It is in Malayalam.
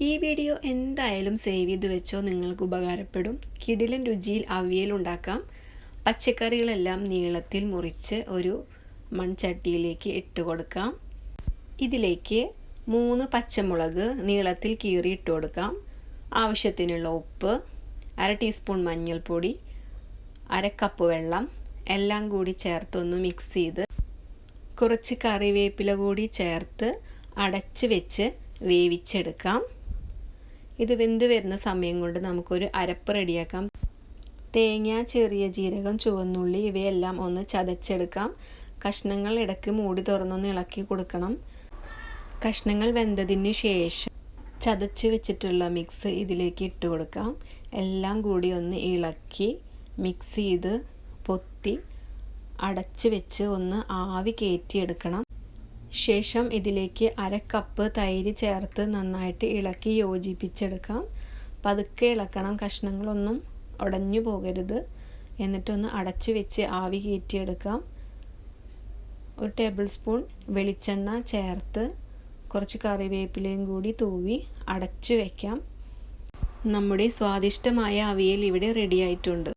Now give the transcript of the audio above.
ഈ വീഡിയോ എന്തായാലും സേവ് ചെയ്ത് വെച്ചോ, നിങ്ങൾക്ക് ഉപകാരപ്പെടും. കിടിലൻ രുചിയിൽ അവിയൽ ഉണ്ടാക്കാം. പച്ചക്കറികളെല്ലാം നീളത്തിൽ മുറിച്ച് ഒരു മൺചട്ടിയിലേക്ക് ഇട്ട് കൊടുക്കാം. ഇതിലേക്ക് 3 പച്ചമുളക് നീളത്തിൽ കീറി ഇട്ട് കൊടുക്കാം. ആവശ്യത്തിനുള്ള ഉപ്പ്, 1/2 ടീസ്പൂൺ മഞ്ഞൾപ്പൊടി, 1/2 കപ്പ് വെള്ളം എല്ലാം കൂടി ചേർത്തൊന്ന് മിക്സ് ചെയ്ത് കുറച്ച് കറിവേപ്പില കൂടി ചേർത്ത് അടച്ച് വെച്ച് വേവിച്ചെടുക്കാം. ഇത് വെന്ത് വരുന്ന സമയം കൊണ്ട് നമുക്കൊരു അരപ്പ് റെഡിയാക്കാം. തേങ്ങ, ചെറിയ ജീരകം, ചുവന്നുള്ളി ഇവയെല്ലാം ഒന്ന് ചതച്ചെടുക്കാം. കഷ്ണങ്ങൾ ഇടയ്ക്ക് മൂടി തുറന്നൊന്ന് ഇളക്കി കൊടുക്കണം. കഷ്ണങ്ങൾ വെന്തതിന് ശേഷം ചതച്ച് വെച്ചിട്ടുള്ള മിക്സ് ഇതിലേക്ക് ഇട്ട് കൊടുക്കാം. എല്ലാം കൂടി ഒന്ന് ഇളക്കി മിക്സ് ചെയ്ത് പൊത്തി അടച്ച് വെച്ച് ഒന്ന് ആവി കയറ്റിയെടുക്കണം. ശേഷം ഇതിലേക്ക് 1/2 കപ്പ് തൈര് ചേർത്ത് നന്നായിട്ട് ഇളക്കി യോജിപ്പിച്ചെടുക്കാം. പതുക്കെ ഇളക്കണം, കഷ്ണങ്ങളൊന്നും ഉടഞ്ഞു പോകരുത്. എന്നിട്ടൊന്ന് അടച്ച് വെച്ച് ആവി കയറ്റിയെടുക്കാം. 1 ടേബിൾ സ്പൂൺ വെളിച്ചെണ്ണ ചേർത്ത് കുറച്ച് കറിവേപ്പിലയും കൂടി തൂവി അടച്ചു വയ്ക്കാം. നമ്മുടെ സ്വാദിഷ്ടമായ അവിയൽ ഇവിടെ റെഡി ആയിട്ടുണ്ട്.